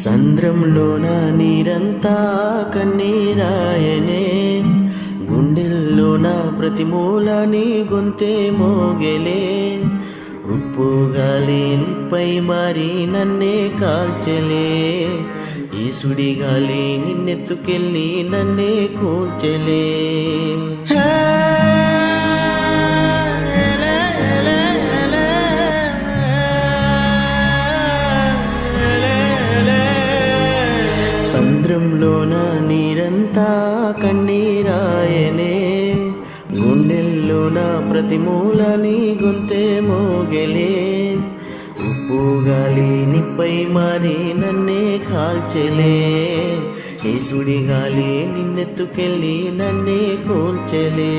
సంద్రంలోన నీరంతా కన్నీరాయనే, గుండెల్లోన ప్రతి మూల నీ గొంతే మోగెలే. ఉప్పు గాలి నిప్పై మారి నన్నే కాల్చెలే, ఈ సుడి గాలి నిన్నెత్తుకెళ్ళి నన్నే కూల్చెలే. సంద్రంలోన నీరంతా కన్నీరాయనే, గుండెల్లోన ప్రతి మూల నీ గొంతే మోగెలే. ఉప్పు గాలి నిప్పై మారి నన్నే కాల్చెలే, ఈ సుడి గాలి నిన్నెత్తుకెళ్ళి నన్నే కూల్చెలే.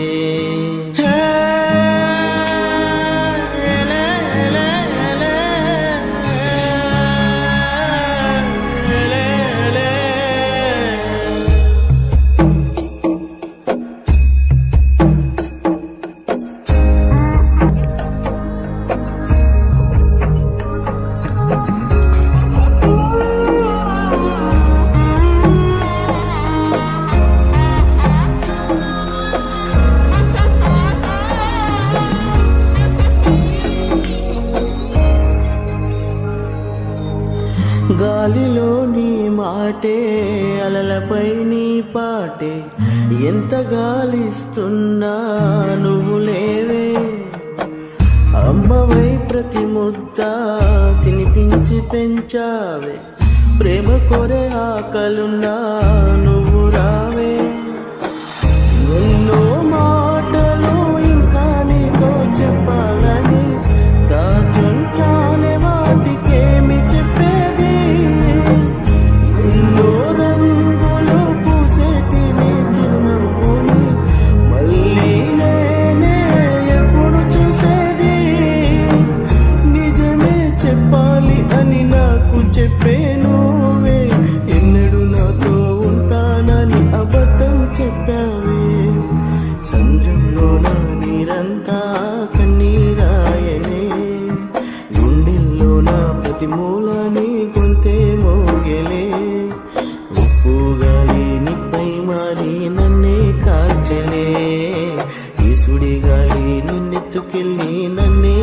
గాలిలో నీ మాటే, అలలపై నీ పాటే, ఎంత గాలిస్తున్నా నువ్వు లేవే. అమ్మవై ప్రతి ముద్ద తినిపించి పెంచావే, ప్రేమ కొరే ఆకలున్నా నువ్వు రావే. ఎన్నో మాటలు ఇంకా నీతో చెప్పాలని దాచుంచానే, వాటికేమి చెప్పేది. ఎన్నో రంగులు పూసేటి నీ చిరునవ్వుని మళ్ళీ నేనే ఎప్పుడు చూసేది. నిజమే చెప్పాలి అని నాకు చెప్పే నువ్వే, ఎన్నడూ నాతో ఉంటానని అబద్ధం చెప్పావే. సంద్రంలోన నీరంతా కన్నీరాయనే, గుండెల్లోన ప్రతి మూల నీ గొంతే మోగెలే. ఉప్పు గాలి నిప్పై మారి నన్నే కాల్చెలే, ఈ సుడి గాలి నిన్నెత్తుకెళ్ళి నన్నే